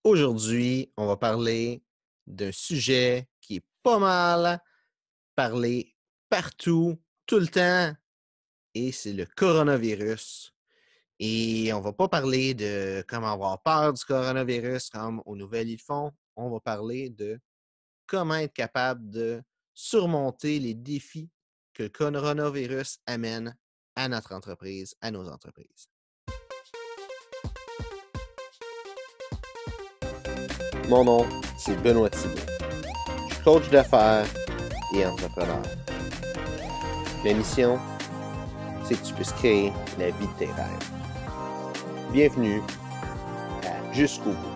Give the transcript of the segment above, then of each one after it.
Aujourd'hui, on va parler d'un sujet qui est pas mal parlé partout, tout le temps, et c'est le coronavirus. Et on va pas parler de comment avoir peur du coronavirus, comme aux nouvelles ils font. On va parler de comment être capable de surmonter les défis que le coronavirus amène à notre entreprise, à nos entreprises. Mon nom, c'est Benoît Thibault. Je suis coach d'affaires et entrepreneur. La mission, c'est que tu puisses créer la vie de tes rêves. Bienvenue à Jusqu'au bout.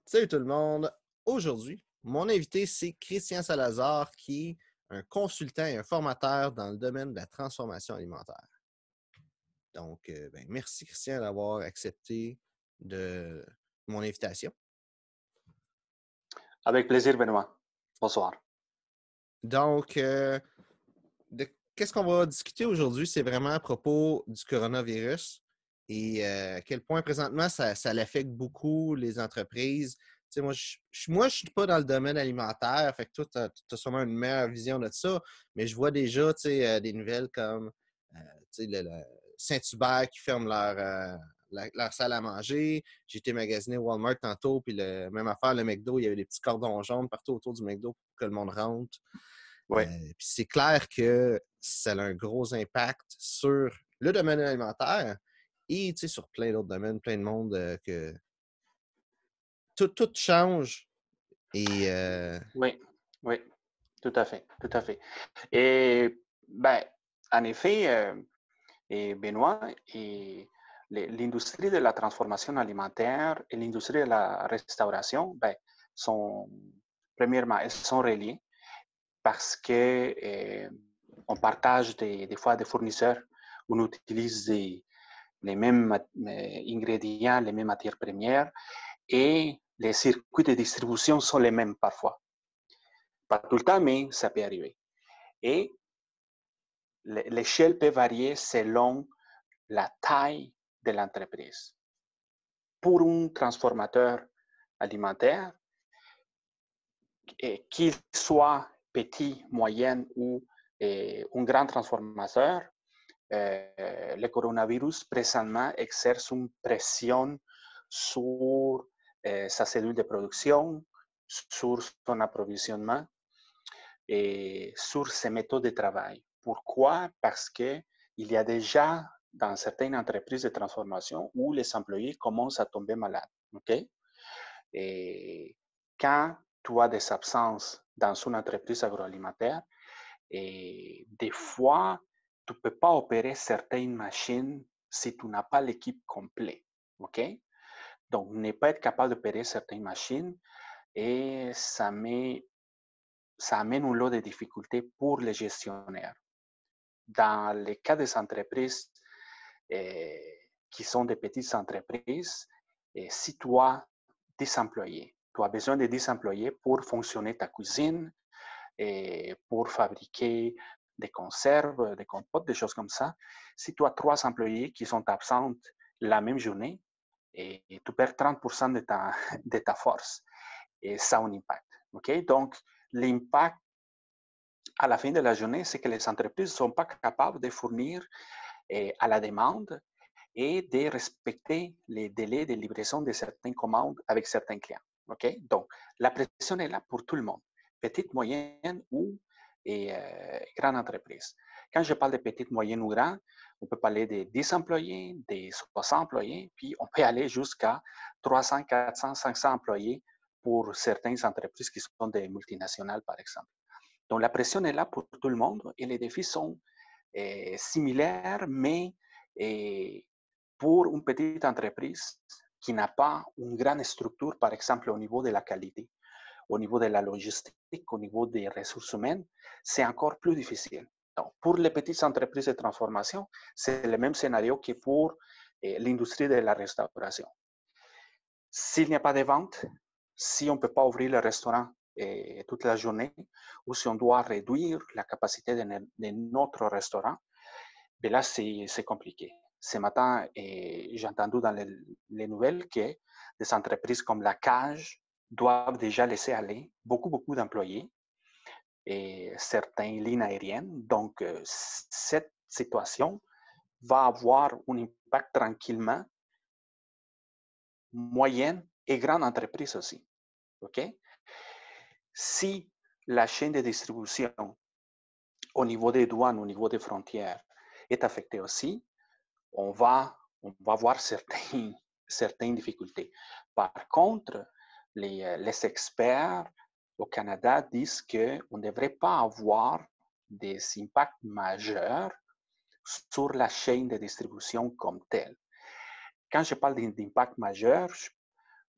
Salut tout le monde! Aujourd'hui, mon invité, c'est Christian Salazar, qui est un consultant et un formateur dans le domaine de la transformation alimentaire. Donc, merci Christian d'avoir accepté de mon invitation. Avec plaisir, Benoît. Bonsoir. Donc, qu'est-ce qu'on va discuter aujourd'hui? C'est vraiment à propos du coronavirus et à quel point présentement ça l'affecte beaucoup les entreprises. Tu sais, moi, je suis pas dans le domaine alimentaire, fait que toi, tu as sûrement une meilleure vision de ça, mais je vois déjà des nouvelles comme le Saint-Hubert qui ferme leur salle à manger. J'ai été magasiner Walmart tantôt, puis même affaire, le McDo, il y avait des petits cordons jaunes partout autour du McDo pour que le monde rentre. Oui. Puis c'est clair que ça a un gros impact sur le domaine alimentaire et sur plein d'autres domaines, plein de monde que tout change. Et Oui, oui, tout à fait, tout à fait. Et ben, en effet, Benoît, l'industrie de la transformation alimentaire et l'industrie de la restauration, premièrement, elles sont reliées parce que on partage des fois des fournisseurs, on utilise les mêmes ingrédients, les mêmes matières premières et les circuits de distribution sont les mêmes parfois. Pas tout le temps, mais ça peut arriver. Et l'échelle peut varier selon la taille de l'entreprise. Pour un transformateur alimentaire, qu'il soit petit, moyen ou un grand transformateur, le coronavirus présentement exerce une pression sur sa cellule de production, sur son approvisionnement et sur ses méthodes de travail. Pourquoi? Parce qu'il y a déjà dans certaines entreprises de transformation où les employés commencent à tomber malades. Okay? Et quand tu as des absences dans une entreprise agroalimentaire, et des fois, tu ne peux pas opérer certaines machines si tu n'as pas l'équipe complète. OK? Donc, ne pas être capable d'opérer certaines machines et ça amène un lot de difficultés pour les gestionnaires. Dans le cas des entreprises qui sont des petites entreprises, si tu as 10 employés, tu as besoin de 10 employés pour fonctionner ta cuisine, pour fabriquer des conserves, des compotes, des choses comme ça. Si tu as 3 employés qui sont absents la même journée, et tu perds 30% de ta force. Et ça a un impact. Okay? Donc, l'impact à la fin de la journée, c'est que les entreprises ne sont pas capables de fournir à la demande et de respecter les délais de livraison de certaines commandes avec certains clients. Okay? Donc, la pression est là pour tout le monde, petite, moyenne ou grande entreprise. Quand je parle de petite, moyenne ou grande, on peut parler de 10 employés, de 60 employés, puis on peut aller jusqu'à 300, 400, 500 employés pour certaines entreprises qui sont des multinationales, par exemple. Donc, la pression est là pour tout le monde et les défis sont similaires, mais pour une petite entreprise qui n'a pas une grande structure, par exemple au niveau de la qualité, au niveau de la logistique, au niveau des ressources humaines, c'est encore plus difficile. Donc, pour les petites entreprises de transformation, c'est le même scénario que pour l'industrie de la restauration. S'il n'y a pas de vente, si on ne peut pas ouvrir le restaurant toute la journée, ou si on doit réduire la capacité de notre restaurant, ben là, c'est compliqué. ce matin, j'ai entendu dans les nouvelles que des entreprises comme la Cage doivent déjà laisser aller beaucoup d'employés et certaines lignes aériennes. Donc, cette situation va avoir un impact tranquillement moyenne et grande entreprise aussi. OK? Si la chaîne de distribution au niveau des douanes, au niveau des frontières est affectée aussi, on va voir certaines difficultés. Par contre, les experts au Canada disent qu'on ne devrait pas avoir des impacts majeurs sur la chaîne de distribution comme telle. Quand je parle d'impact majeur,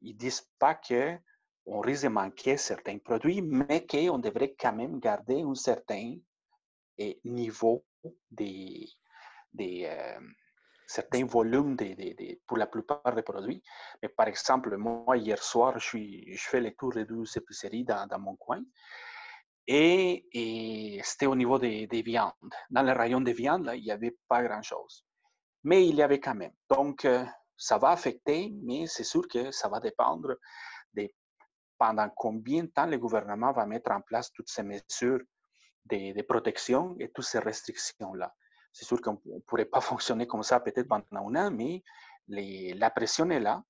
ils ne disent pas qu'on risque de manquer certains produits, mais qu'on devrait quand même garder un certain niveau certains volumes pour la plupart des produits. Mais par exemple, moi, hier soir, je fais le tour de 12 épiceries dans mon coin et c'était au niveau des viandes. Dans le rayon des viandes, là, il n'y avait pas grand-chose. Mais il y avait quand même. Donc, ça va affecter, mais c'est sûr que ça va dépendre de pendant combien de temps le gouvernement va mettre en place toutes ces mesures de protection et toutes ces restrictions-là. C'est sûr qu'on ne pourrait pas fonctionner comme ça peut-être pendant un an, mais la pression est là.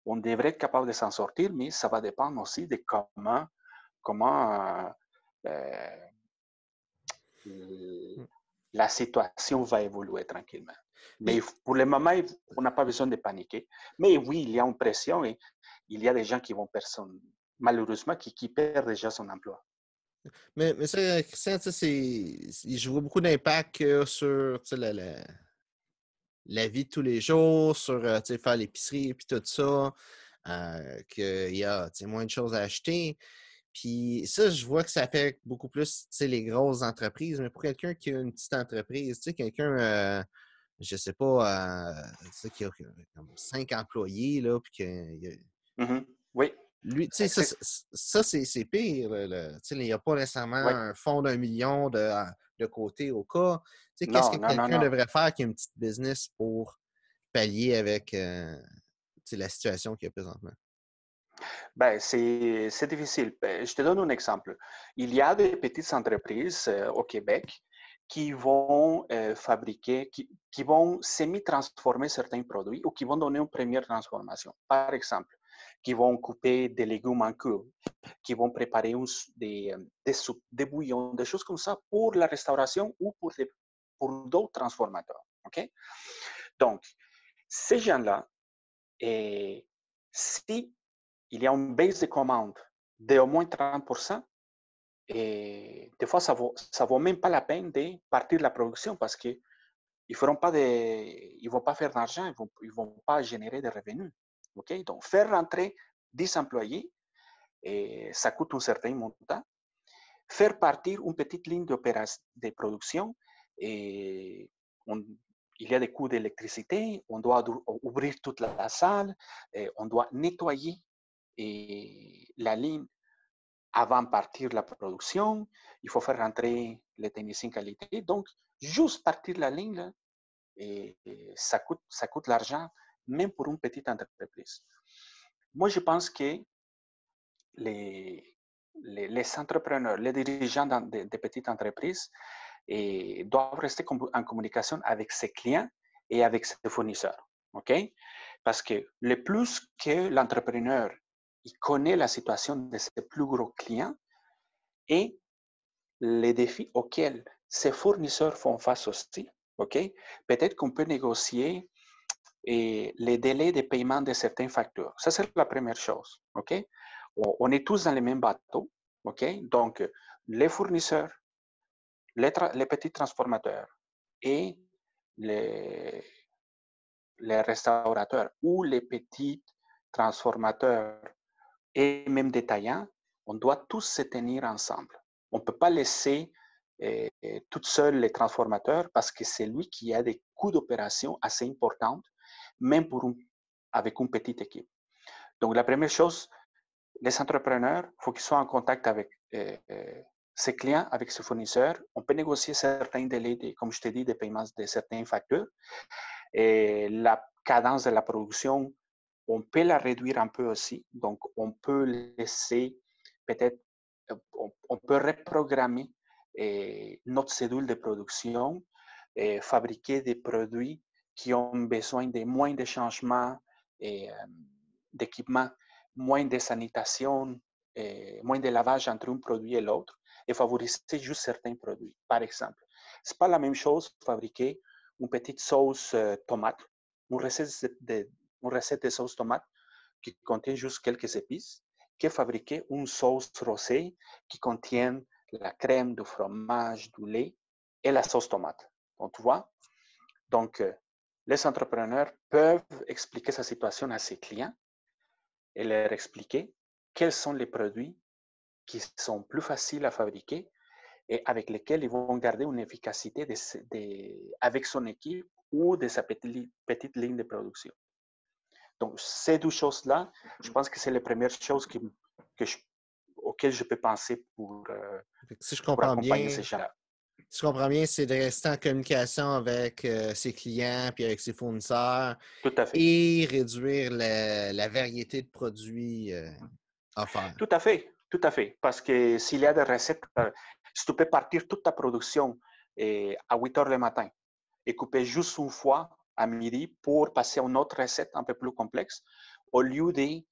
On devrait être capable de s'en sortir, mais ça va dépendre aussi de comment la situation va évoluer tranquillement. Mais pour le moment, on n'a pas besoin de paniquer. Mais oui, il y a une pression et il y a des gens qui vont malheureusement, qui perdent déjà son emploi. Mais ça, Christian, je vois beaucoup d'impact sur la vie de tous les jours, sur faire l'épicerie et tout ça, qu'il y a moins de choses à acheter. Puis ça, je vois que ça affecte beaucoup plus les grosses entreprises, mais pour quelqu'un qui a une petite entreprise, quelqu'un, je sais pas, qui a comme 5 employés, là, puis Oui. lui, tu sais, ça c'est pire. Il n'y a pas nécessairement oui. un fonds d'1 million de côté au cas. Qu'est-ce que Non. quelqu'un devrait faire qui a une petite business pour pallier avec la situation qu'il y a présentement? Ben, c'est difficile. Je te donne un exemple. Il y a des petites entreprises au Québec qui vont fabriquer, qui vont semi-transformer certains produits ou qui vont donner une première transformation. Par exemple, qui vont couper des légumes en cube, qui vont préparer des soupes, des bouillons, des choses comme ça pour la restauration ou pour d'autres transformateurs. OK? Donc, ces gens-là, si il y a une baisse de commande d'au moins 30%, et des fois, ça vaut même pas la peine de partir de la production parce qu'ils ne vont pas faire d'argent, ils vont pas générer de revenus. OK? Donc, faire rentrer 10 employés, et ça coûte un certain montant. Faire partir une petite ligne de production, et il y a des coûts d'électricité, on doit ouvrir toute la salle, on doit nettoyer la ligne avant de partir la production, il faut faire rentrer les techniciens qualité. Donc, juste partir la ligne, là, ça coûte l'argent, même pour une petite entreprise. Moi, je pense que les entrepreneurs, les dirigeants de petites entreprises doivent rester en communication avec ses clients et avec ses fournisseurs. OK? Parce que le plus que l'entrepreneur il connaît la situation de ses plus gros clients et les défis auxquels ses fournisseurs font face aussi, OK? Peut-être qu'on peut négocier les délais de paiement de certaines factures. Ça, c'est la première chose, OK? On est tous dans le même bateau, OK? Donc, les fournisseurs, les petits transformateurs et les restaurateurs ou les petits transformateurs et même détaillants, on doit tous se tenir ensemble. On ne peut pas laisser tout seul les transformateurs parce que c'est lui qui a des coûts d'opération assez importants, même avec une petite équipe. Donc, la première chose, les entrepreneurs, il faut qu'ils soient en contact avec ses clients, avec ses fournisseurs. On peut négocier certains délais, comme je t'ai dit, de paiement de certaines factures. Et la cadence de la production, on peut la réduire un peu aussi. Donc, on peut laisser peut-être, on peut reprogrammer notre cédule de production et fabriquer des produits qui ont besoin de moins de changements d'équipement, moins de sanitation, moins de lavage entre un produit et l'autre et favoriser juste certains produits. Par exemple, ce n'est pas la même chose fabriquer une petite sauce tomate, une recette de sauce tomate qui contient juste quelques épices, que fabriquer une sauce rosée qui contient la crème, du fromage, du lait et la sauce tomate. Donc, tu vois? Donc, les entrepreneurs peuvent expliquer sa situation à ses clients et leur expliquer quels sont les produits qui sont plus faciles à fabriquer et avec lesquels ils vont garder une efficacité avec son équipe ou de sa petite ligne de production. Donc, ces deux choses-là, je pense que c'est les premières choses auxquelles je peux penser pour Si je pour comprends accompagner bien, ces gens-là. si je comprends bien, c'est de rester en communication avec ses clients puis avec ses fournisseurs Tout à fait. et réduire la variété de produits offerts. Tout à fait. Tout à fait. Parce que s'il y a des recettes, si tu peux partir toute ta production à 8 heures le matin et couper juste une fois à midi pour passer à une autre recette un peu plus complexe, au lieu de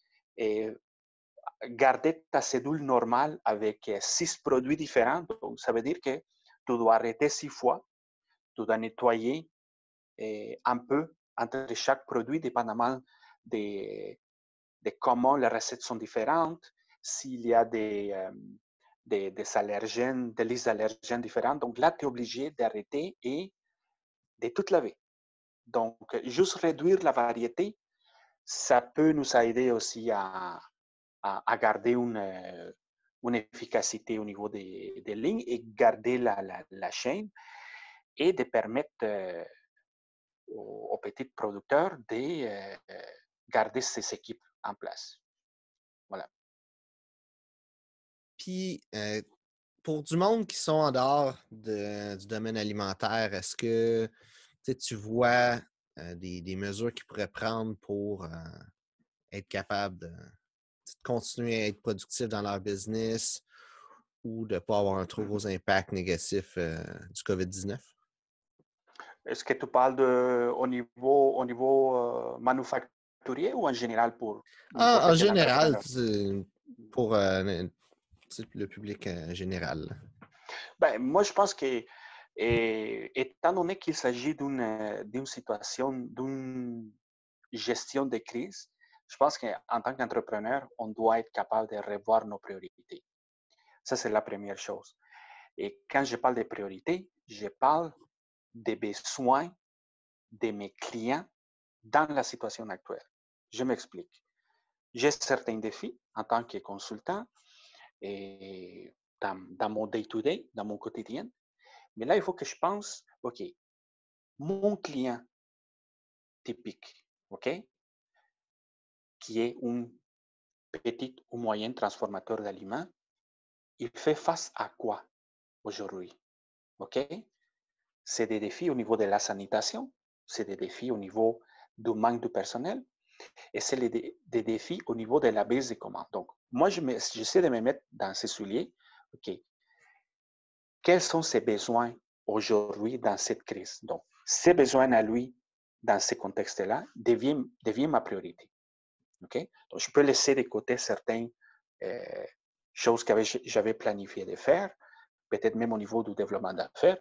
garder ta cédule normale avec 6 produits différents. Donc, ça veut dire que tu dois arrêter 6 fois, tu dois nettoyer un peu entre chaque produit, dépendamment de comment les recettes sont différentes, s'il y a des allergènes, des listes d'allergènes différentes. Donc là, tu es obligé d'arrêter et de tout laver. Donc, juste réduire la variété, ça peut nous aider aussi à garder une efficacité au niveau des lignes et garder la chaîne et de permettre aux petits producteurs de garder ces équipes en place. Voilà. Puis, pour du monde qui sont en dehors du domaine alimentaire, est-ce que tu vois des mesures qu'ils pourraient prendre pour être capables de continuer à être productifs dans leur business ou de ne pas avoir un trop gros impact négatif du COVID-19? Est-ce que tu parles au niveau manufacturier ou en général pour En n'importe quel général, entrepreneur? pour le public général. Ben, moi, je pense que, étant donné qu'il s'agit d'une situation, d'une gestion de crise, je pense qu'en tant qu'entrepreneur, on doit être capable de revoir nos priorités. Ça, c'est la première chose. Et quand je parle de priorités, je parle des besoins de mes clients dans la situation actuelle. Je m'explique. J'ai certains défis en tant que consultant et dans mon day-to-day, dans mon quotidien. Mais là, il faut que je pense, OK, mon client typique, OK, qui est un petit ou moyen transformateur d'aliments, il fait face à quoi aujourd'hui? OK? C'est des défis au niveau de la sanitation, c'est des défis au niveau du manque de personnel et c'est des défis au niveau de la baisse des commandes. Donc, moi, j'essaie de me mettre dans ces souliers. OK, quels sont ses besoins aujourd'hui dans cette crise? Donc, ses besoins à lui dans ce contexte-là devient ma priorité. OK? Donc, je peux laisser de côté certaines choses que j'avais planifié de faire, peut-être même au niveau du développement d'affaires,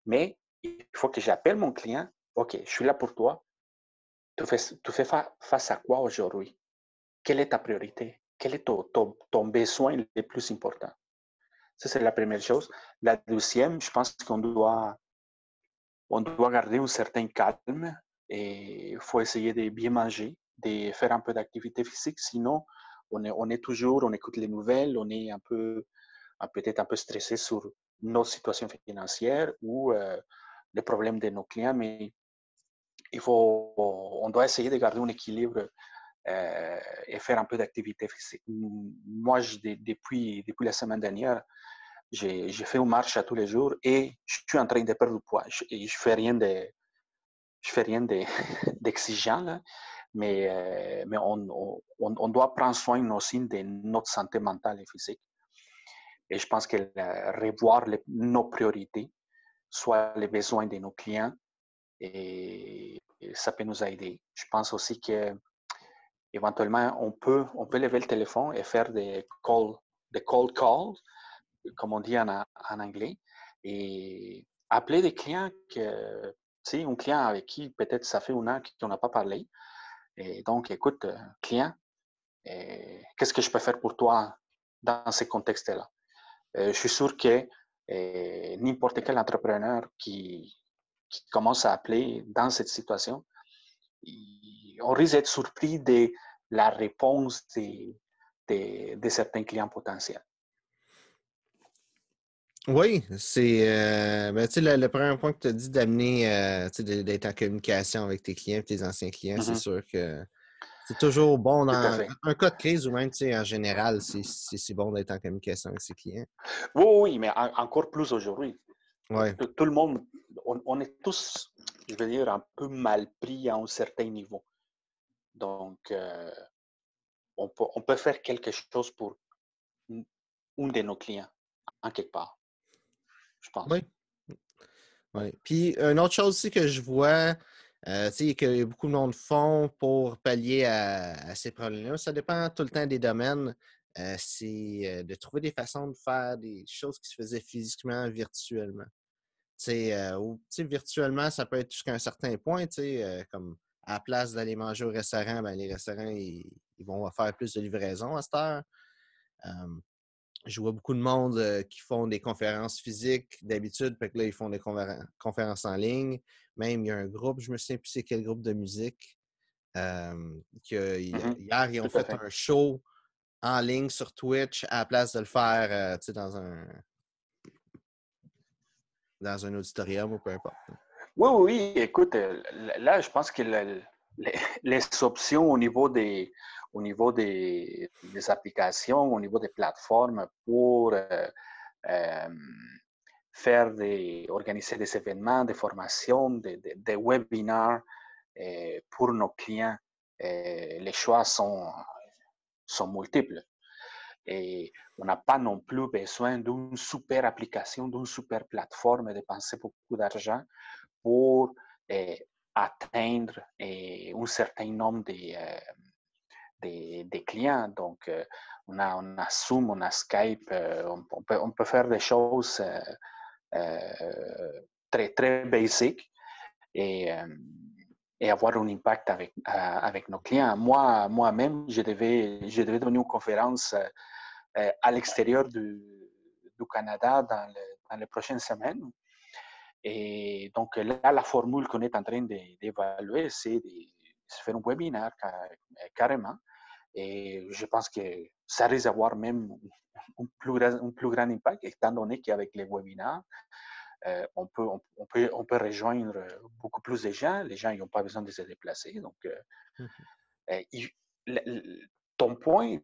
mais il faut que j'appelle mon client. OK, je suis là pour toi. Tu fais face à quoi aujourd'hui? Quelle est ta priorité? Quel est ton besoin le plus important? Ça, c'est la première chose. La deuxième, je pense on doit garder un certain calme et il faut essayer de bien manger, de faire un peu d'activité physique. Sinon, on est toujours, on écoute les nouvelles, on est peut-être un peu stressé sur notre situation financière ou les problèmes de nos clients, mais on doit essayer de garder un équilibre et faire un peu d'activité physique. Moi, depuis la semaine dernière, j'ai fait une marche à tous les jours et je suis en train de perdre du poids. Je fais rien de, je fais rien d'exigeant, là, mais on doit prendre soin aussi de notre santé mentale et physique. Et je pense que revoir nos priorités, soit les besoins de nos clients, et ça peut nous aider. Je pense aussi que éventuellement, on peut lever le téléphone et faire des cold calls, comme on dit en anglais, et appeler des clients que, tu sais, un client avec qui peut-être ça fait un an qu'on n'a pas parlé. Et donc, écoute, client, qu'est-ce que je peux faire pour toi dans ces contextes-là? Je suis sûr que n'importe quel entrepreneur qui commence à appeler dans cette situation, on risque d'être surpris de la réponse de certains clients potentiels. Oui, c'est ben, tu sais, le premier point que tu as dit d'amener, tu sais, d'être en communication avec tes clients et tes anciens clients, c'est sûr que c'est toujours bon Tout à dans fait. un cas de crise ou même, tu sais, en général, c'est bon d'être en communication avec ses clients. Oui, oui, mais encore plus aujourd'hui. Oui, Tout le monde, on est tous, je veux dire, un peu mal pris à un certain niveau. Donc, on peut faire quelque chose pour un de nos clients, en quelque part, je pense. oui, oui. Puis, une autre chose aussi que je vois, tu sais, que beaucoup de monde font pour pallier à ces problèmes-là, ça dépend tout le temps des domaines. C'est de trouver des façons de faire des choses qui se faisaient physiquement, virtuellement. Ou, virtuellement, ça peut être jusqu'à un certain point, comme à la place d'aller manger au restaurant, ben, les restaurants, ils vont faire plus de livraison à cette heure. Je vois beaucoup de monde qui font des conférences physiques d'habitude, puis que là, ils font des conférences en ligne. Même, il y a un groupe, je me souviens plus c'est quel groupe de musique, Mhm. hier, ils ont Tout à fait fait. un show en ligne sur Twitch à la place de le faire dans un auditorium ou peu importe. Oui, oui, écoute, là, je pense que les options au niveau des applications, au niveau des plateformes pour euh, organiser des événements, des formations, des webinaires pour nos clients, les choix sont multiples. Et on n'a pas non plus besoin d'une super application, d'une super plateforme et dépenser beaucoup d'argent pour atteindre un certain nombre de clients. Donc, on a Zoom, on a Skype, on peut faire des choses très, très basiques et, et avoir un impact avec nos clients. Moi-même, je devais donner une conférence à l'extérieur du Canada dans les prochaines semaines. Et donc là, la formule qu'on est en train d'évaluer, c'est de faire un webinaire carrément. Et je pense que ça risque d'avoir même un plus grand impact, étant donné qu'avec les webinaires, on peut rejoindre beaucoup plus de gens. Les gens n'ont pas besoin de se déplacer. Donc, il, ton point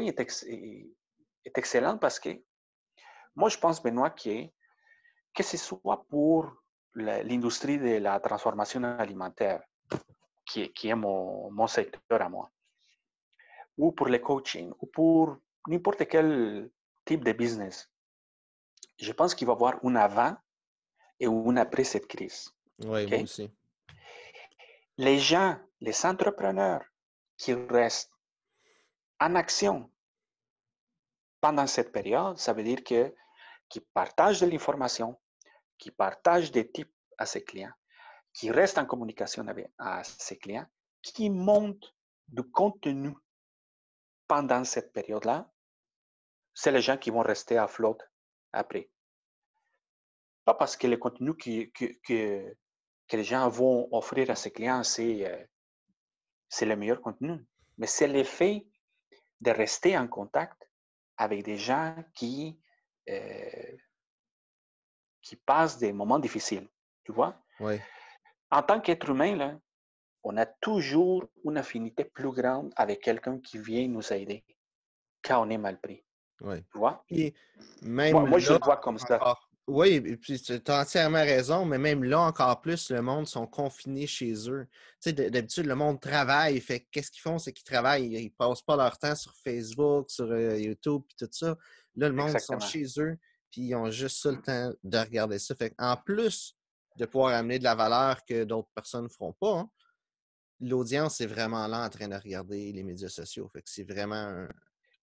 est excellent parce que moi, je pense, Benoît, que ce soit pour l'industrie de la transformation alimentaire, qui est mon secteur à moi, ou pour le coaching, ou pour n'importe quel type de business, je pense qu'il va y avoir un avant et un après cette crise. Oui, moi Okay? aussi. Les gens, les entrepreneurs qui restent en action pendant cette période, ça veut dire qu'ils partagent de l'information, qu'ils partagent des tips à ses clients, qui restent en communication avec ses clients, qui montent du contenu pendant cette période-là, c'est les gens qui vont rester à flotte après. Pas parce que le contenu que les gens vont offrir à ses clients, c'est le meilleur contenu, mais c'est l'effet de rester en contact avec des gens euh, qui passent des moments difficiles. Tu vois? Oui, En tant qu'être humain, là, on a toujours une affinité plus grande avec quelqu'un qui vient nous aider quand on est mal pris. oui. Tu vois? Puis même Moi je là, le vois comme ça. encore Oui, et puis tu as entièrement raison, mais même là, encore plus, le monde sont confinés chez eux. Tu sais, d'habitude, le monde travaille. Fait qu'est-ce qu'ils font? C'est qu'ils travaillent. Ils passent pas leur temps sur Facebook, sur YouTube, puis tout ça. Là, le monde sont Exactement. chez eux, puis ils ont juste ça le Mm. temps de regarder ça. Fait en plus de pouvoir amener de la valeur que d'autres personnes ne feront pas, hein, l'audience est vraiment là en train de regarder les médias sociaux. Fait que c'est vraiment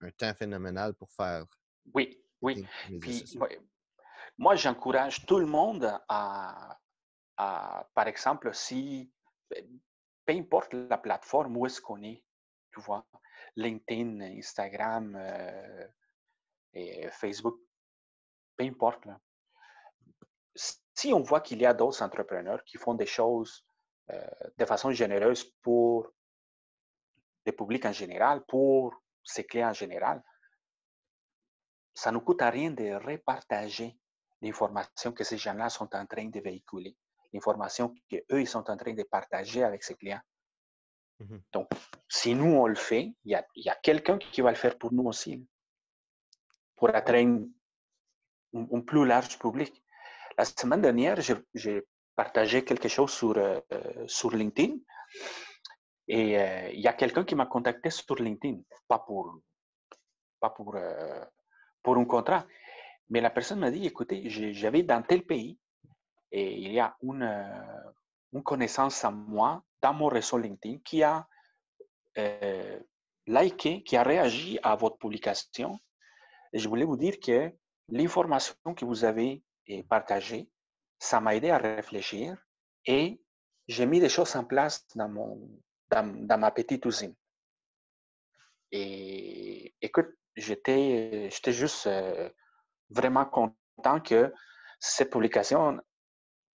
un temps phénoménal pour faire Oui, oui. des médias Puis, sociaux. moi, j'encourage tout le monde par exemple, si, peu importe la plateforme où est-ce qu'on est, tu vois, LinkedIn, Instagram, et Facebook, peu importe, là. Si on voit qu'il y a d'autres entrepreneurs qui font des choses de façon généreuse pour le public en général, pour ses clients en général, ça ne coûte à rien de repartager l'information que ces gens-là sont en train de véhiculer, l'information qu'eux, ils sont en train de partager avec ses clients. Mhm. Donc, si nous, on le fait, il y a quelqu'un qui va le faire pour nous aussi, pour atteindre un plus large public. La semaine dernière, j'ai partagé quelque chose sur LinkedIn et il y a quelqu'un qui m'a contacté sur LinkedIn, pas pour un contrat, mais la personne m'a dit, écoutez, j'avais dans tel pays et il y a une connaissance à moi dans mon réseau LinkedIn qui a liké, qui a réagi à votre publication. Et je voulais vous dire que l'information que vous avez partagée, ça m'a aidé à réfléchir et j'ai mis des choses en place dans ma petite usine. Et écoute, j'étais juste vraiment content que cette publication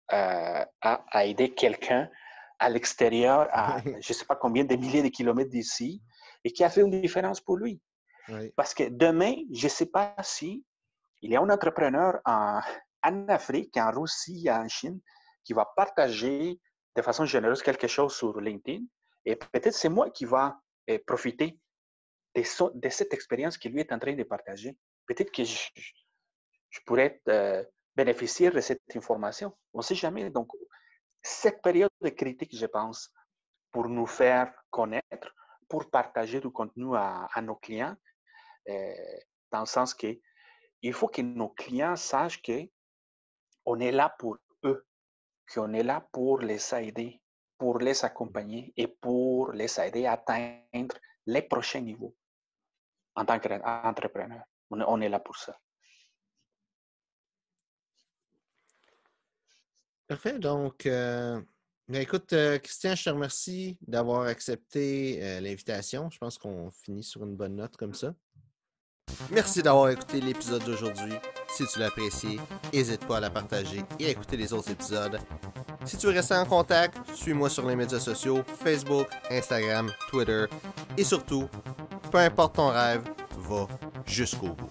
a aidé quelqu'un à l'extérieur, à Oui, je ne sais pas combien de milliers de kilomètres d'ici, et qui a fait une différence pour lui. oui. Parce que demain, je ne sais pas si il y a un entrepreneur en Afrique, en Russie, en Chine, qui va partager de façon généreuse quelque chose sur LinkedIn. Et peut-être c'est moi qui va profiter de cette expérience qu'il lui est en train de partager. Peut-être que je pourrais bénéficier de cette information. On ne sait jamais. Donc, cette période de critique, je pense, pour nous faire connaître, pour partager du contenu à nos clients, euh, dans le sens que il faut que nos clients sachent qu'on est là pour eux, qu'on est là pour les aider, pour les accompagner et pour les aider à atteindre les prochains niveaux en tant qu'entrepreneur. On est là pour ça. Parfait. Donc, écoute, Christian, je te remercie d'avoir accepté l'invitation. Je pense qu'on finit sur une bonne note comme ça. Merci d'avoir écouté l'épisode d'aujourd'hui. Si tu l'as apprécié, n'hésite pas à la partager et à écouter les autres épisodes. Si tu veux rester en contact, suis-moi sur les médias sociaux, Facebook, Instagram, Twitter et surtout, peu importe ton rêve, va jusqu'au bout.